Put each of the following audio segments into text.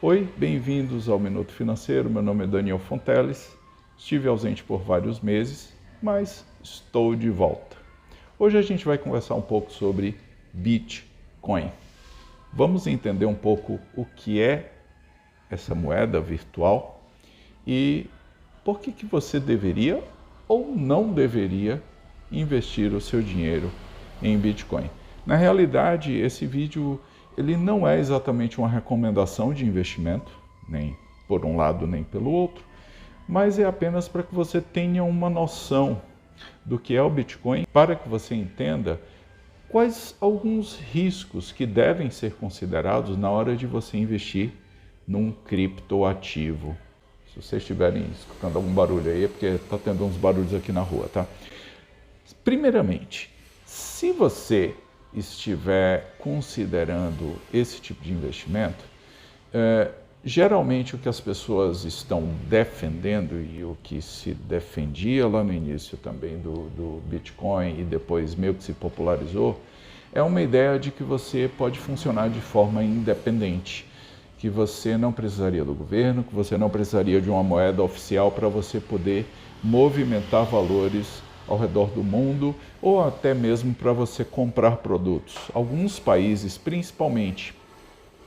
Oi, bem-vindos ao Minuto Financeiro. Meu nome é Daniel Fonteles. Estive ausente por vários meses, mas estou de volta. Hoje a gente vai conversar um pouco sobre Bitcoin. Vamos entender um pouco o que é essa moeda virtual e por que você deveria ou não deveria investir o seu dinheiro em Bitcoin. Na realidade, esse vídeo ele não é exatamente uma recomendação de investimento, nem por um lado nem pelo outro, mas é apenas para que você tenha uma noção do que é o Bitcoin, para que você entenda quais alguns riscos que devem ser considerados na hora de você investir num criptoativo. Se vocês estiverem escutando algum barulho aí, é porque está tendo uns barulhos aqui na rua, tá? Primeiramente, se você estiver considerando esse tipo de investimento, geralmente o que as pessoas estão defendendo e o que se defendia lá no início também do Bitcoin e depois meio que se popularizou, é uma ideia de que você pode funcionar de forma independente, que você não precisaria do governo, que você não precisaria de uma moeda oficial para você poder movimentar valores ao redor do mundo ou até mesmo para você comprar produtos. Alguns países, principalmente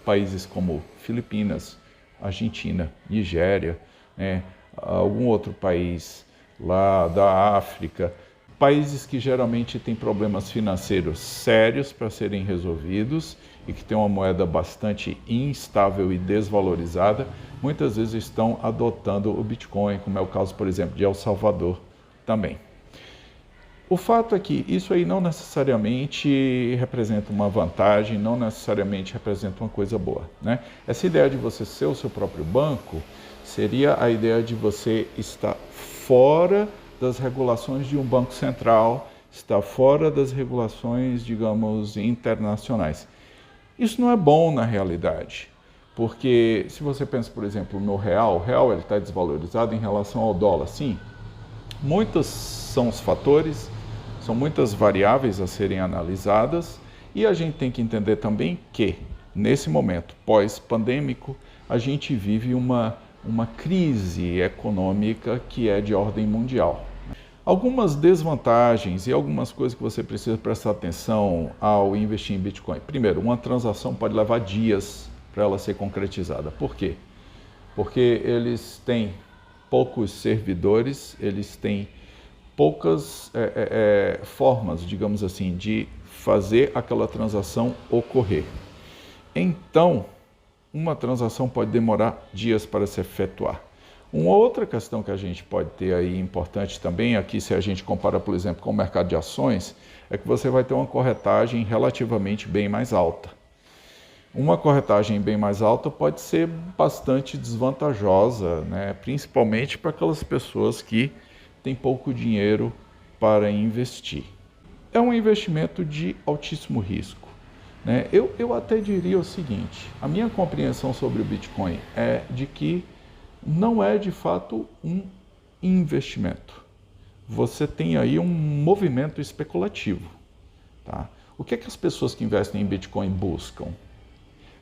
países como Filipinas, Argentina, Nigéria, algum outro país lá da África, países que geralmente têm problemas financeiros sérios para serem resolvidos e que têm uma moeda bastante instável e desvalorizada, muitas vezes estão adotando o Bitcoin, como é o caso, por exemplo, de El Salvador também. O fato é que isso aí não necessariamente representa uma vantagem, não necessariamente representa uma coisa boa, né? Essa ideia de você ser o seu próprio banco seria a ideia de você estar fora das regulações de um banco central, estar fora das regulações, digamos, internacionais. Isso não é bom na realidade, porque se você pensa, por exemplo, no real, o real ele está desvalorizado em relação ao dólar, sim. Muitos são os fatores, são muitas variáveis a serem analisadas e a gente tem que entender também que, nesse momento pós-pandêmico, a gente vive uma crise econômica que é de ordem mundial. Algumas desvantagens e algumas coisas que você precisa prestar atenção ao investir em Bitcoin. Primeiro, uma transação pode levar dias para ela ser concretizada. Por quê? Porque eles têm poucos servidores, eles têm poucas formas, digamos assim, de fazer aquela transação ocorrer. Então, uma transação pode demorar dias para se efetuar. Uma outra questão que a gente pode ter aí importante também, aqui se a gente compara, por exemplo, com o mercado de ações, é que você vai ter uma corretagem relativamente bem mais alta. Uma corretagem bem mais alta pode ser bastante desvantajosa, né? Principalmente para aquelas pessoas que têm pouco dinheiro para investir. É um investimento de altíssimo risco, né? Eu até diria o seguinte, a minha compreensão sobre o Bitcoin é de que não é de fato um investimento. Você tem aí um movimento especulativo, tá? O que é que as pessoas que investem em Bitcoin buscam?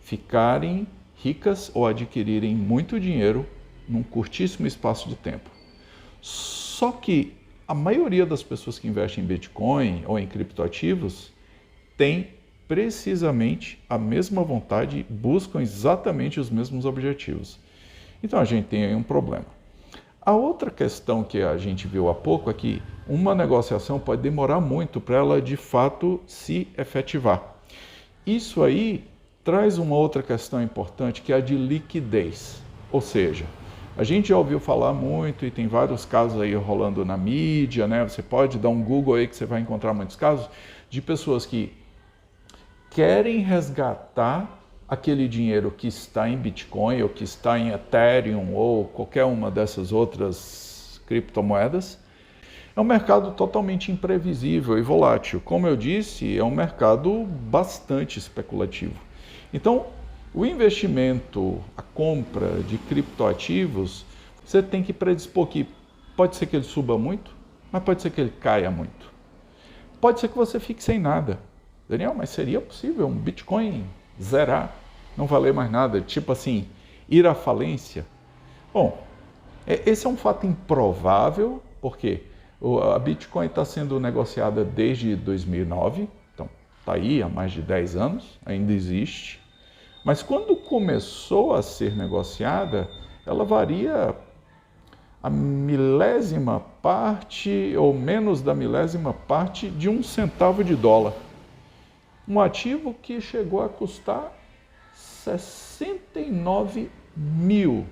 Ficarem ricas ou adquirirem muito dinheiro num curtíssimo espaço de tempo. Só que a maioria das pessoas que investem em Bitcoin ou em criptoativos tem precisamente a mesma vontade, buscam exatamente os mesmos objetivos. Então a gente tem aí um problema. A outra questão que a gente viu há pouco é que uma negociação pode demorar muito para ela de fato se efetivar. Isso aí traz uma outra questão importante que é a de liquidez. Ou seja, a gente já ouviu falar muito e tem vários casos aí rolando na mídia, né? Você pode dar um Google aí que você vai encontrar muitos casos de pessoas que querem resgatar aquele dinheiro que está em Bitcoin ou que está em Ethereum ou qualquer uma dessas outras criptomoedas. É um mercado totalmente imprevisível e volátil. Como eu disse, é um mercado bastante especulativo. Então, o investimento, a compra de criptoativos, você tem que predispor que pode ser que ele suba muito, mas pode ser que ele caia muito. Pode ser que você fique sem nada. Daniel, mas seria possível um Bitcoin zerar, não valer mais nada? Tipo assim, ir à falência? Bom, esse é um fato improvável, porque a Bitcoin está sendo negociada desde 2009, então está aí há mais de 10 anos, ainda existe. Mas quando começou a ser negociada, ela varia a milésima parte ou menos da milésima parte de $0,01. Um ativo que chegou a custar $69 mil.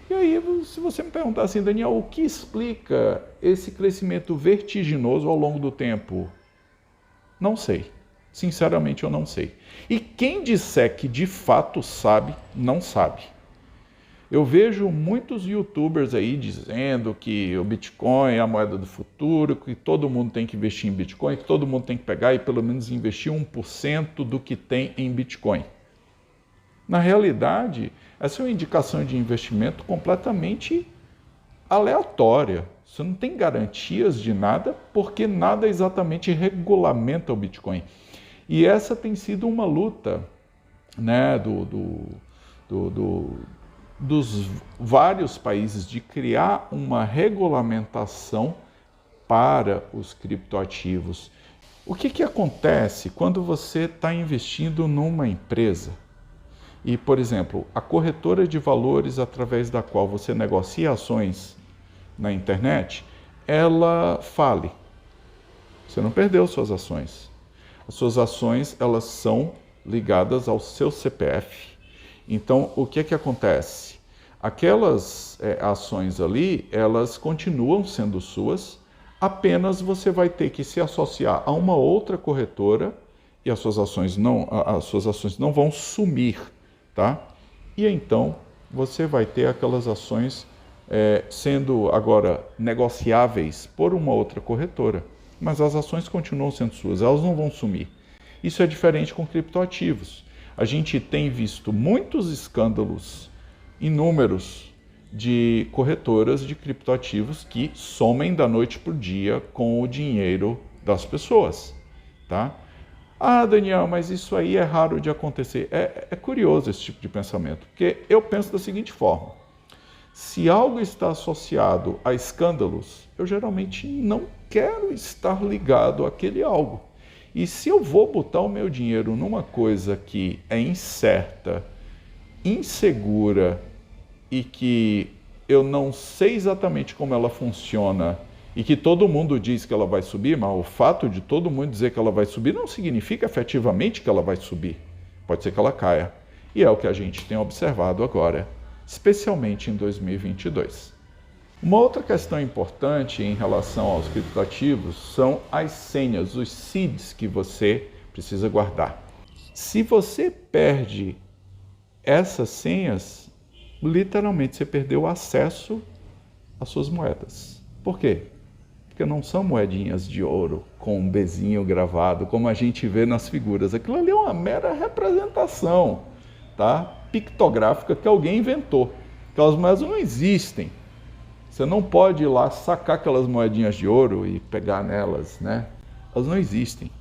E aí, se você me perguntar assim, Daniel, o que explica esse crescimento vertiginoso ao longo do tempo? Não sei. Sinceramente, eu não sei. E quem disser que de fato sabe, não sabe. Eu vejo muitos youtubers aí dizendo que o Bitcoin é a moeda do futuro, que todo mundo tem que investir em Bitcoin, que todo mundo tem que pegar e pelo menos investir 1% do que tem em Bitcoin. Na realidade, essa é uma indicação de investimento completamente aleatória. Você não tem garantias de nada, porque nada exatamente regulamenta o Bitcoin. E essa tem sido uma luta, né, dos vários países de criar uma regulamentação para os criptoativos. O que acontece quando você está investindo numa empresa? E, por exemplo, a corretora de valores através da qual você negocia ações na internet, ela fale. Você não perdeu suas ações. As suas ações, elas são ligadas ao seu CPF. Então, o que acontece? Aquelas ações ali, elas continuam sendo suas, apenas você vai ter que se associar a uma outra corretora e as suas ações não vão sumir, tá? E então, você vai ter aquelas ações sendo agora negociáveis por uma outra corretora, mas as ações continuam sendo suas, elas não vão sumir. Isso é diferente com criptoativos. A gente tem visto muitos escândalos inúmeros de corretoras de criptoativos que somem da noite para o dia com o dinheiro das pessoas, tá? Ah, Daniel, mas isso aí é raro de acontecer. É curioso esse tipo de pensamento, porque eu penso da seguinte forma: se algo está associado a escândalos, eu geralmente não quero estar ligado àquele algo. E se eu vou botar o meu dinheiro numa coisa que é incerta, insegura e que eu não sei exatamente como ela funciona e que todo mundo diz que ela vai subir, mas o fato de todo mundo dizer que ela vai subir não significa efetivamente que ela vai subir. Pode ser que ela caia. E é o que a gente tem observado agora, especialmente em 2022. Uma outra questão importante em relação aos criptoativos são as senhas, os seeds que você precisa guardar. Se você perde essas senhas, literalmente você perdeu o acesso às suas moedas. Por quê? Porque não são moedinhas de ouro com um bezinho gravado, como a gente vê nas figuras. Aquilo ali é uma mera representação, tá? Pictográfica que alguém inventou. Aquelas moedas não existem. Você não pode ir lá sacar aquelas moedinhas de ouro e pegar nelas, né? Elas não existem.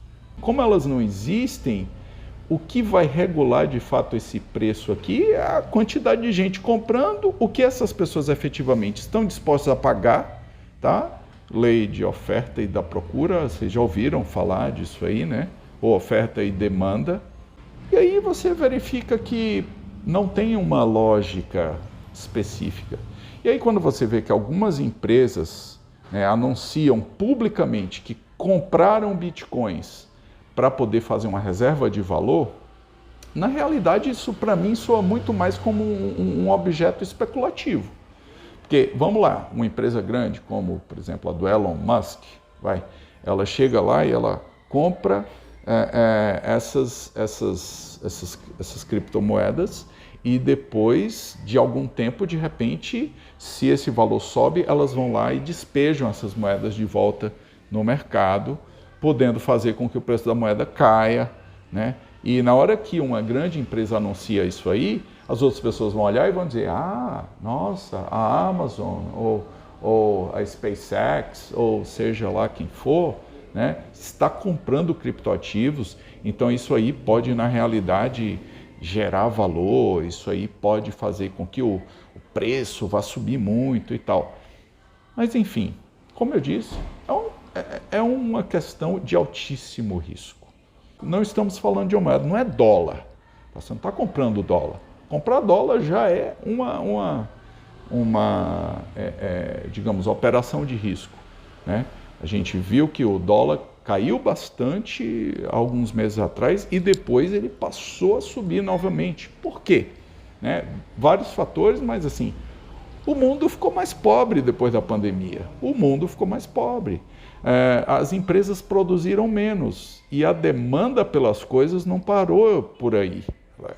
Como elas não existem, o que vai regular de fato esse preço aqui é a quantidade de gente comprando, o que essas pessoas efetivamente estão dispostas a pagar, tá? Lei de oferta e da procura, vocês já ouviram falar disso aí, né? Ou oferta e demanda. E aí você verifica que não tem uma lógica específica. E aí quando você vê que algumas empresas, né, anunciam publicamente que compraram bitcoins para poder fazer uma reserva de valor, na realidade isso para mim soa muito mais como um objeto especulativo. Porque, vamos lá, uma empresa grande como, por exemplo, a do Elon Musk, ela chega lá e ela compra essas criptomoedas e depois de algum tempo, de repente, se esse valor sobe, elas vão lá e despejam essas moedas de volta no mercado, podendo fazer com que o preço da moeda caia, né? E na hora que uma grande empresa anuncia isso aí, as outras pessoas vão olhar e vão dizer: ah, nossa, a Amazon ou a SpaceX, ou seja lá quem for, né, está comprando criptoativos, então isso aí pode, na realidade, gerar valor, isso aí pode fazer com que o preço vá subir muito e tal. Mas enfim, como eu disse, é uma questão de altíssimo risco. Não estamos falando de uma moeda, não é dólar. Você não está comprando dólar. Comprar dólar já é digamos, operação de risco, né? A gente viu que o dólar caiu bastante alguns meses atrás e depois ele passou a subir novamente. Por quê? Né? Vários fatores, mas assim, o mundo ficou mais pobre depois da pandemia. O mundo ficou mais pobre. As empresas produziram menos e a demanda pelas coisas não parou por aí.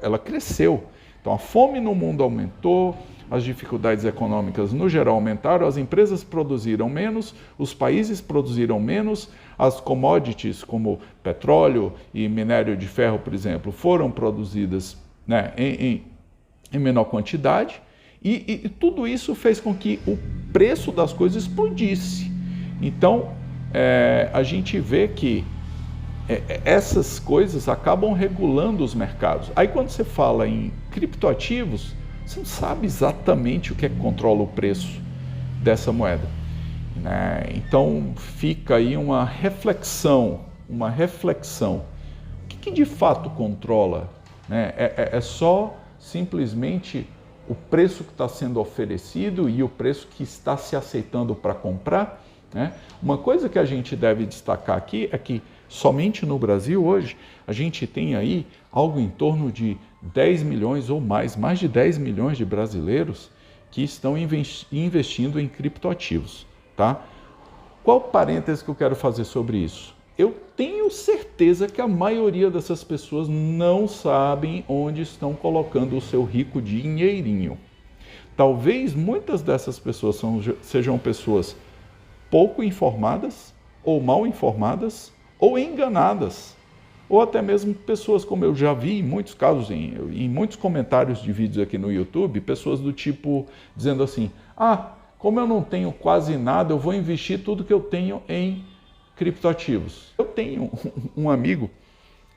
Ela cresceu. Então a fome no mundo aumentou, as dificuldades econômicas no geral aumentaram, as empresas produziram menos, os países produziram menos, as commodities como petróleo e minério de ferro, por exemplo, foram produzidas, né, em menor quantidade e tudo isso fez com que o preço das coisas explodisse. Então a gente vê que essas coisas acabam regulando os mercados. Aí quando você fala em criptoativos, você não sabe exatamente o que é que controla o preço dessa moeda, né? Então fica aí uma reflexão. O que de fato controla, né? É só simplesmente o preço que está sendo oferecido e o preço que está se aceitando para comprar, né? Uma coisa que a gente deve destacar aqui é que somente no Brasil hoje a gente tem aí algo em torno de 10 milhões ou mais de 10 milhões de brasileiros que estão investindo em criptoativos, tá? Qual parêntese que eu quero fazer sobre isso? Eu tenho certeza que a maioria dessas pessoas não sabem onde estão colocando o seu rico dinheirinho. Talvez muitas dessas pessoas sejam pessoas pouco informadas, ou mal informadas, ou enganadas, ou até mesmo pessoas, como eu já vi em muitos casos, em muitos comentários de vídeos aqui no YouTube, pessoas do tipo dizendo assim: como eu não tenho quase nada, eu vou investir tudo que eu tenho em criptoativos. Eu tenho um amigo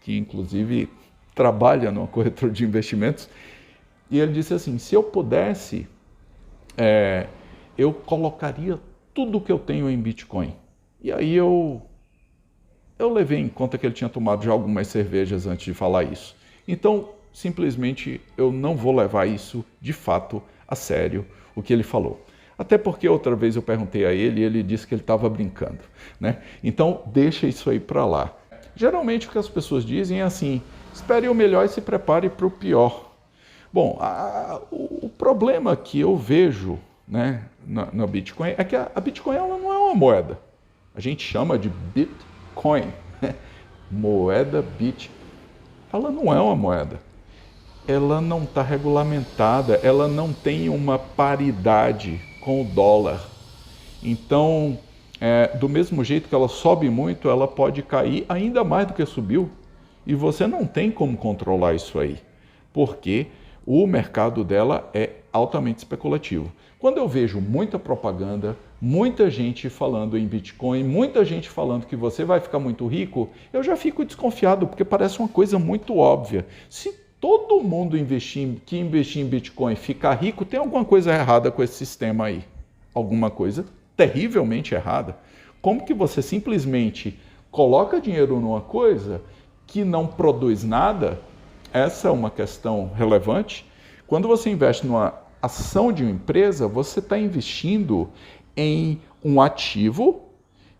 que inclusive trabalha numa corretora de investimentos e ele disse assim: se eu pudesse, eu colocaria tudo que eu tenho em Bitcoin. E aí eu levei em conta que ele tinha tomado já algumas cervejas antes de falar isso. Então, simplesmente, eu não vou levar isso, de fato, a sério, o que ele falou. Até porque outra vez eu perguntei a ele e ele disse que ele estava brincando, né? Então, deixa isso aí para lá. Geralmente, o que as pessoas dizem é assim: espere o melhor e se prepare para o pior. Bom, o problema que eu vejo, né, na Bitcoin é que a Bitcoin ela não é uma moeda. A gente chama de Bitcoin, moeda Bit. Ela não é uma moeda. Ela não está regulamentada, ela não tem uma paridade com o dólar. Então, do mesmo jeito que ela sobe muito, ela pode cair ainda mais do que subiu. E você não tem como controlar isso aí, porque o mercado dela é altamente especulativo. Quando eu vejo muita propaganda, muita gente falando em Bitcoin, muita gente falando que você vai ficar muito rico, eu já fico desconfiado, porque parece uma coisa muito óbvia. Se todo mundo que investir em Bitcoin ficar rico, tem alguma coisa errada com esse sistema aí. Alguma coisa terrivelmente errada. Como que você simplesmente coloca dinheiro numa coisa que não produz nada? Essa é uma questão relevante. Quando você investe numa ação de uma empresa, você está investindo em um ativo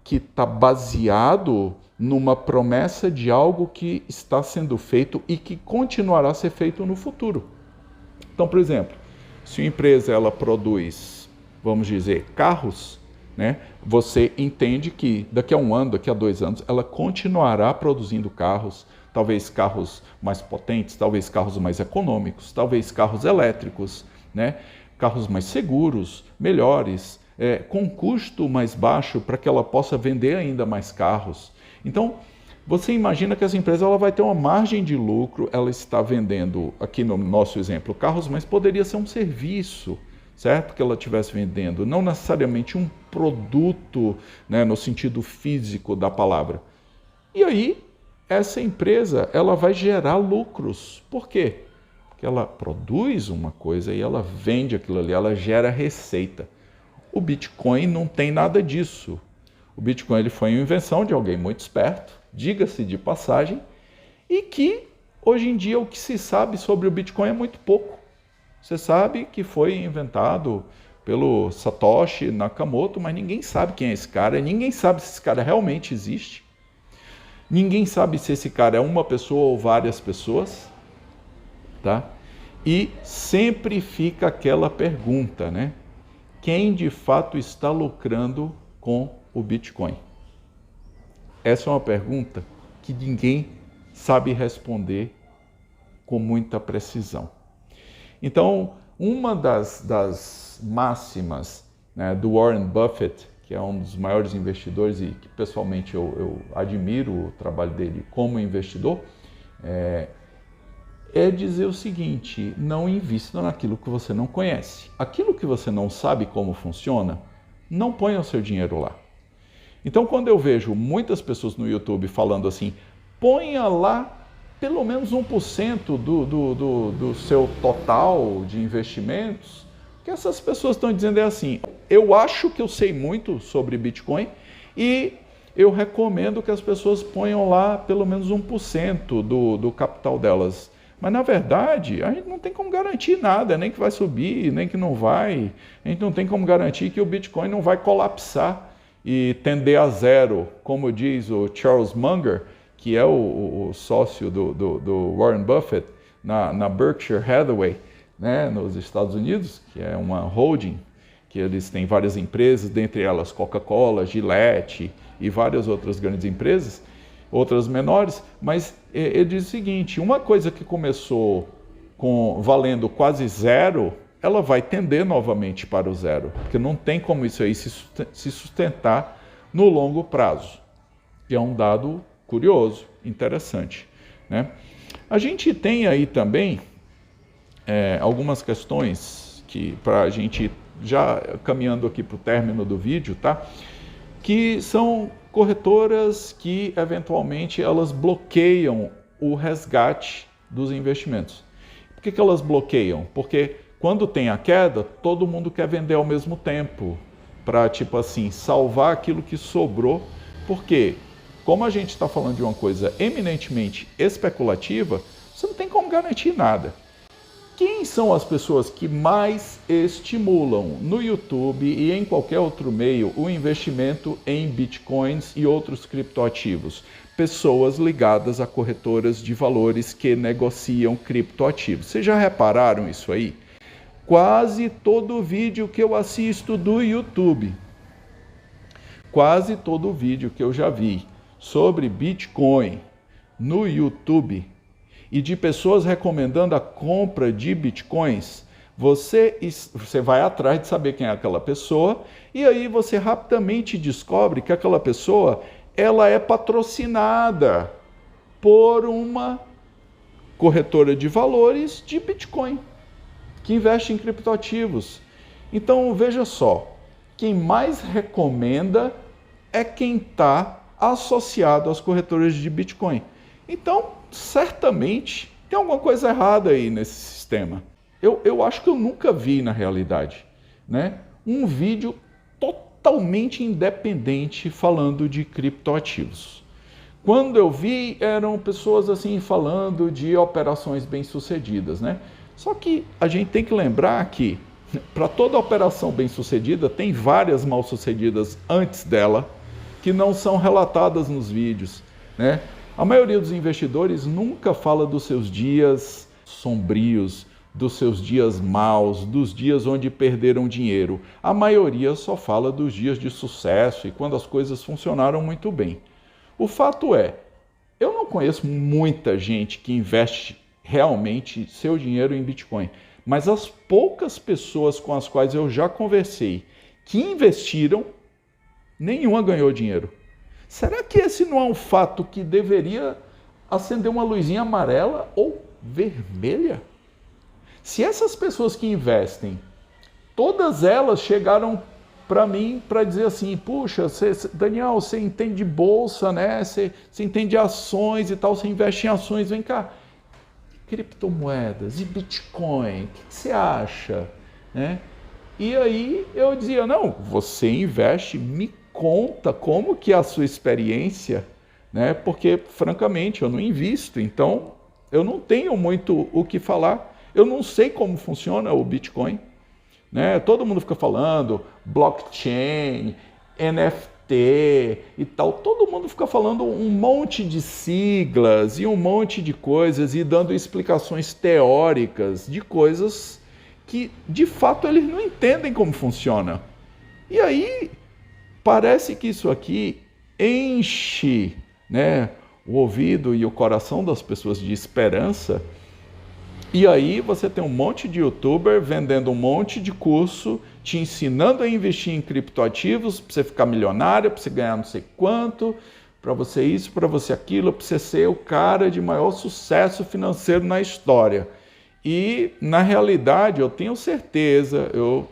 que está baseado numa promessa de algo que está sendo feito e que continuará a ser feito no futuro. Então, por exemplo, se uma empresa ela produz, vamos dizer, carros, né, você entende que daqui a 1 ano, daqui a 2 anos, ela continuará produzindo carros, talvez carros mais potentes, talvez carros mais econômicos, talvez carros elétricos, né, carros mais seguros, melhores, com custo mais baixo para que ela possa vender ainda mais carros. Então, você imagina que essa empresa ela vai ter uma margem de lucro, ela está vendendo, aqui no nosso exemplo, carros, mas poderia ser um serviço, certo? Que ela estivesse vendendo, não necessariamente um produto, né, no sentido físico da palavra. E aí, essa empresa ela vai gerar lucros. Por quê? que ela produz uma coisa e ela vende aquilo ali, ela gera receita. O Bitcoin não tem nada disso. O Bitcoin ele foi uma invenção de alguém muito esperto, diga-se de passagem, e que hoje em dia o que se sabe sobre o Bitcoin é muito pouco. Você sabe que foi inventado pelo Satoshi Nakamoto, mas ninguém sabe quem é esse cara, ninguém sabe se esse cara realmente existe, ninguém sabe se esse cara é uma pessoa ou várias pessoas, tá? E sempre fica aquela pergunta, né? Quem de fato está lucrando com o Bitcoin? Essa é uma pergunta que ninguém sabe responder com muita precisão. Então, uma das máximas, né, do Warren Buffett, que é um dos maiores investidores e que pessoalmente eu admiro o trabalho dele como investidor, é dizer o seguinte: não invista naquilo que você não conhece. Aquilo que você não sabe como funciona, não ponha o seu dinheiro lá. Então, quando eu vejo muitas pessoas no YouTube falando assim, ponha lá pelo menos 1% do seu total de investimentos, o que essas pessoas estão dizendo é assim: eu acho que eu sei muito sobre Bitcoin e eu recomendo que as pessoas ponham lá pelo menos 1% do capital delas. Mas, na verdade, a gente não tem como garantir nada, nem que vai subir, nem que não vai. A gente não tem como garantir que o Bitcoin não vai colapsar e tender a zero, como diz o Charles Munger, que é o sócio do Warren Buffett na Berkshire Hathaway, né, nos Estados Unidos, que é uma holding, que eles têm várias empresas, dentre elas Coca-Cola, Gillette e várias outras grandes empresas, outras menores, mas ele diz o seguinte: uma coisa que começou valendo quase zero, ela vai tender novamente para o zero, porque não tem como isso aí se sustentar no longo prazo. E é um dado curioso, interessante, né? A gente tem aí também algumas questões que, para a gente já caminhando aqui para o término do vídeo, tá? Que são corretoras que eventualmente elas bloqueiam o resgate dos investimentos. Por que elas bloqueiam? Porque quando tem a queda, todo mundo quer vender ao mesmo tempo, para, tipo assim, salvar aquilo que sobrou. Porque, como a gente está falando de uma coisa eminentemente especulativa, você não tem como garantir nada. Quem são as pessoas que mais estimulam no YouTube e em qualquer outro meio o investimento em bitcoins e outros criptoativos? Pessoas ligadas a corretoras de valores que negociam criptoativos. Vocês já repararam isso aí? Quase todo vídeo que eu assisto do YouTube, quase todo vídeo que eu já vi sobre Bitcoin no YouTube e de pessoas recomendando a compra de Bitcoins, você vai atrás de saber quem é aquela pessoa e aí você rapidamente descobre que aquela pessoa ela é patrocinada por uma corretora de valores de Bitcoin, que investe em criptoativos. Então, veja só, quem mais recomenda é quem está associado às corretoras de Bitcoin. Então, certamente, tem alguma coisa errada aí nesse sistema. Eu acho que eu nunca vi, na realidade, né, um vídeo totalmente independente falando de criptoativos. Quando eu vi, eram pessoas assim falando de operações bem-sucedidas, né? Só que a gente tem que lembrar que para toda operação bem-sucedida tem várias mal-sucedidas antes dela que não são relatadas nos vídeos, né? A maioria dos investidores nunca fala dos seus dias sombrios, dos seus dias maus, dos dias onde perderam dinheiro. A maioria só fala dos dias de sucesso e quando as coisas funcionaram muito bem. O fato é, eu não conheço muita gente que investe realmente seu dinheiro em Bitcoin, mas as poucas pessoas com as quais eu já conversei que investiram, nenhuma ganhou dinheiro. Será que esse não é um fato que deveria acender uma luzinha amarela ou vermelha? Se essas pessoas que investem, todas elas chegaram para mim para dizer assim: puxa, Daniel, você entende de bolsa, né? Você entende de ações e tal, você investe em ações, vem cá. criptomoedas e Bitcoin, o que você acha? Né? E aí eu dizia, não, você investe, me conta como que é a sua experiência, né? Porque, francamente, eu não invisto, então eu não tenho muito o que falar. Eu não sei como funciona o Bitcoin, né? Todo mundo fica falando blockchain, NFT e tal. Todo mundo fica falando um monte de siglas e um monte de coisas e dando explicações teóricas de coisas que, de fato, eles não entendem como funciona. E aí, parece que isso aqui enche, né, o ouvido e o coração das pessoas de esperança. E aí você tem um monte de youtuber vendendo um monte de curso, te ensinando a investir em criptoativos, para você ficar milionário, para você ganhar não sei quanto, para você isso, para você aquilo, para você ser o cara de maior sucesso financeiro na história. E, na realidade, eu tenho certeza, eu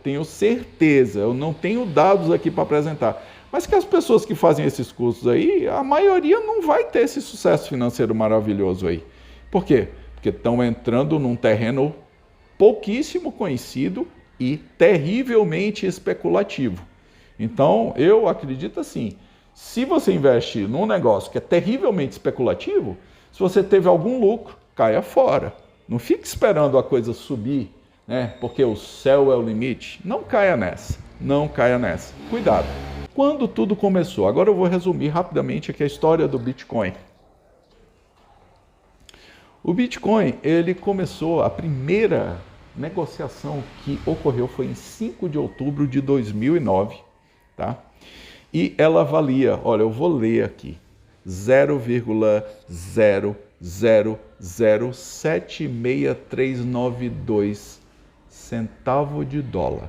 não tenho dados aqui para apresentar, mas que as pessoas que fazem esses cursos aí, a maioria não vai ter esse sucesso financeiro maravilhoso aí. Por quê? Porque estão entrando num terreno pouquíssimo conhecido e terrivelmente especulativo. Então, eu acredito assim, se você investe num negócio que é terrivelmente especulativo, se você teve algum lucro, caia fora. Não fique esperando a coisa subir, né? Porque o céu é o limite. Não caia nessa, não caia nessa. Cuidado. Quando tudo começou, agora eu vou resumir rapidamente aqui a história do Bitcoin. O Bitcoin, ele começou, a primeira negociação que ocorreu foi em 5 de outubro de 2009, tá? E ela valia, olha, eu vou ler aqui, 0,000769392 centavo de dólar.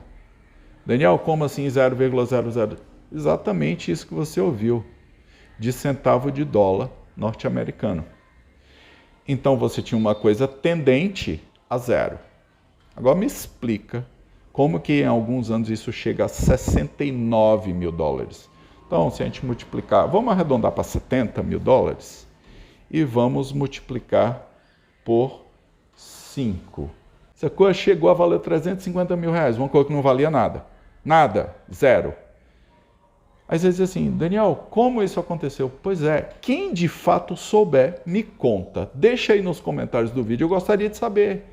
Daniel, como assim 0,00? Exatamente isso que você ouviu, de centavo de dólar norte-americano. Então você tinha uma coisa tendente a zero. Agora me explica como que em alguns anos isso chega a 69 mil dólares. Então, se a gente multiplicar, vamos arredondar para 70 mil dólares e vamos multiplicar por 5. Essa coisa chegou a valer 350 mil reais, uma coisa que não valia nada. Nada, zero. Às vezes assim, Daniel, como isso aconteceu? Pois é, quem de fato souber, me conta. Deixa aí nos comentários do vídeo, eu gostaria de saber.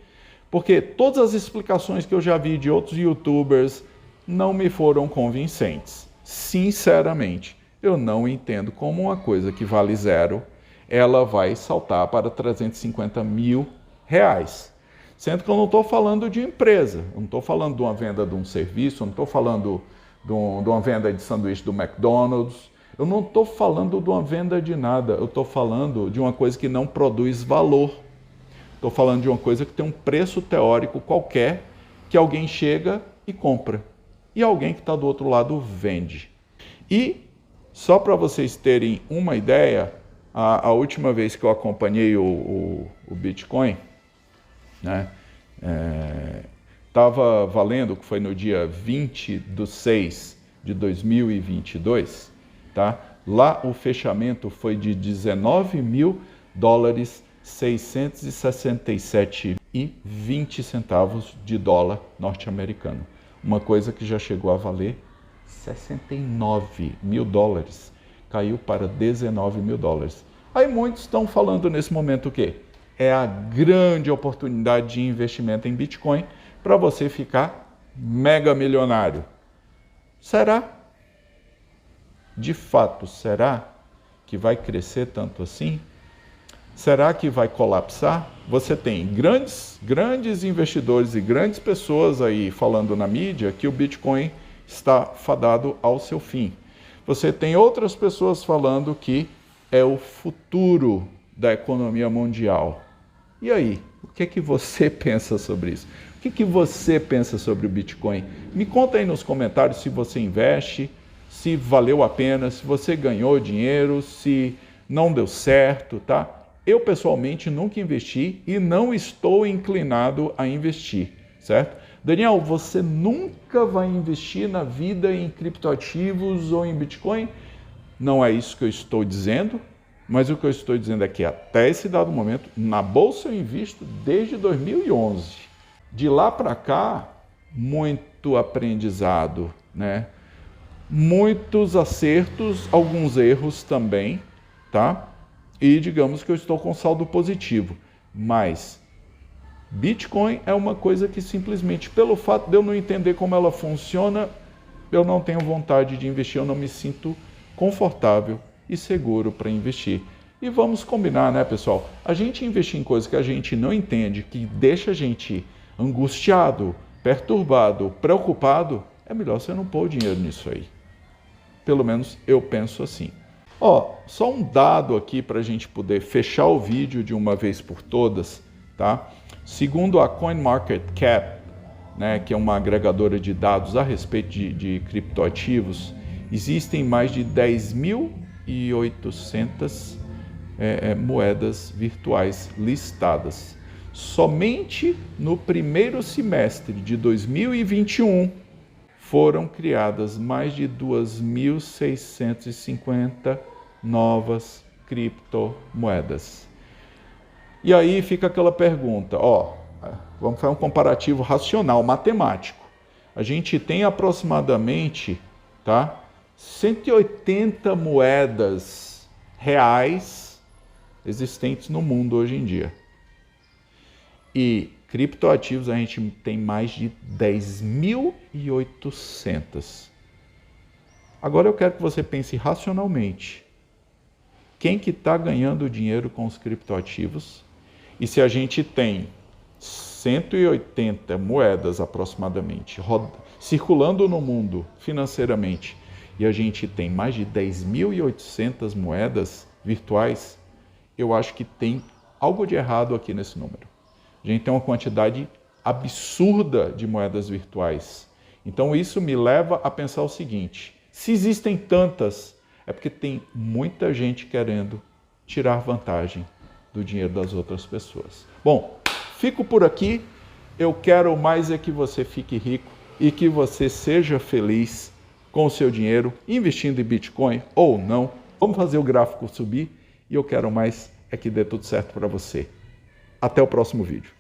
Porque todas as explicações que eu já vi de outros youtubers não me foram convincentes. Sinceramente, eu não entendo como uma coisa que vale zero, ela vai saltar para 350 mil reais. Sendo que eu não estou falando de empresa, eu não estou falando de uma venda de um serviço, eu não estou falando de uma venda de sanduíche do McDonald's, eu não estou falando de uma venda de nada, eu estou falando de uma coisa que não produz valor. Estou falando de uma coisa que tem um preço teórico qualquer, que alguém chega e compra. E alguém que está do outro lado vende. E, só para vocês terem uma ideia, a última vez que eu acompanhei o Bitcoin, né, estava valendo, que foi no dia 20/6/2022, tá? Lá o fechamento foi de 19 mil dólares 667,20 centavos de dólar norte-americano. Uma coisa que já chegou a valer 69 mil dólares, caiu para 19 mil dólares. Aí muitos estão falando nesse momento o quê? É a grande oportunidade de investimento em Bitcoin para você ficar mega milionário. Será? De fato, será que vai crescer tanto assim? Será que vai colapsar? Você tem grandes investidores e grandes pessoas aí falando na mídia que o Bitcoin está fadado ao seu fim. Você tem outras pessoas falando que é o futuro da economia mundial. E aí, o que é que você pensa sobre isso? O que é que você pensa sobre o Bitcoin? Me conta aí nos comentários se você investe, se valeu a pena, se você ganhou dinheiro, se não deu certo, tá? Eu, pessoalmente, nunca investi e não estou inclinado a investir, certo? Daniel, você nunca vai investir na vida em criptoativos ou em Bitcoin? Não é isso que eu estou dizendo, Mas o que eu estou dizendo é que até esse dado momento, na Bolsa eu invisto desde 2011. De lá para cá, muito aprendizado, né? Muitos acertos, alguns erros também, tá? E digamos que eu estou com saldo positivo. Mas Bitcoin é uma coisa que simplesmente, pelo fato de eu não entender como ela funciona, eu não tenho vontade de investir, eu não me sinto confortável e seguro para investir. E vamos combinar, né, pessoal? A gente investir em coisas que a gente não entende, que deixa a gente angustiado, perturbado, preocupado, é melhor você não pôr o dinheiro nisso aí. Pelo menos eu penso assim. Ó, só um dado aqui para a gente poder fechar o vídeo de uma vez por todas, tá? Segundo a CoinMarketCap, né, que é uma agregadora de dados a respeito de criptoativos, existem mais de 10.800 moedas virtuais listadas. Somente no primeiro semestre de 2021 foram criadas mais de 2.650 novas criptomoedas. E aí fica aquela pergunta, ó, vamos fazer um comparativo racional, matemático. A gente tem aproximadamente, tá, 180 moedas reais existentes no mundo hoje em dia. E criptoativos a gente tem mais de 10.800. Agora eu quero que você pense racionalmente. Quem que está ganhando dinheiro com os criptoativos? E se a gente tem 180 moedas aproximadamente circulando no mundo financeiramente e a gente tem mais de 10.800 moedas virtuais, eu acho que tem algo de errado aqui nesse número. A gente tem uma quantidade absurda de moedas virtuais. Então isso me leva a pensar o seguinte, se existem tantas, é porque tem muita gente querendo tirar vantagem do dinheiro das outras pessoas. Bom, fico por aqui. Eu quero mais é que você fique rico e que você seja feliz com o seu dinheiro, investindo em Bitcoin ou não. Vamos fazer o gráfico subir e eu quero mais é que dê tudo certo para você. Até o próximo vídeo.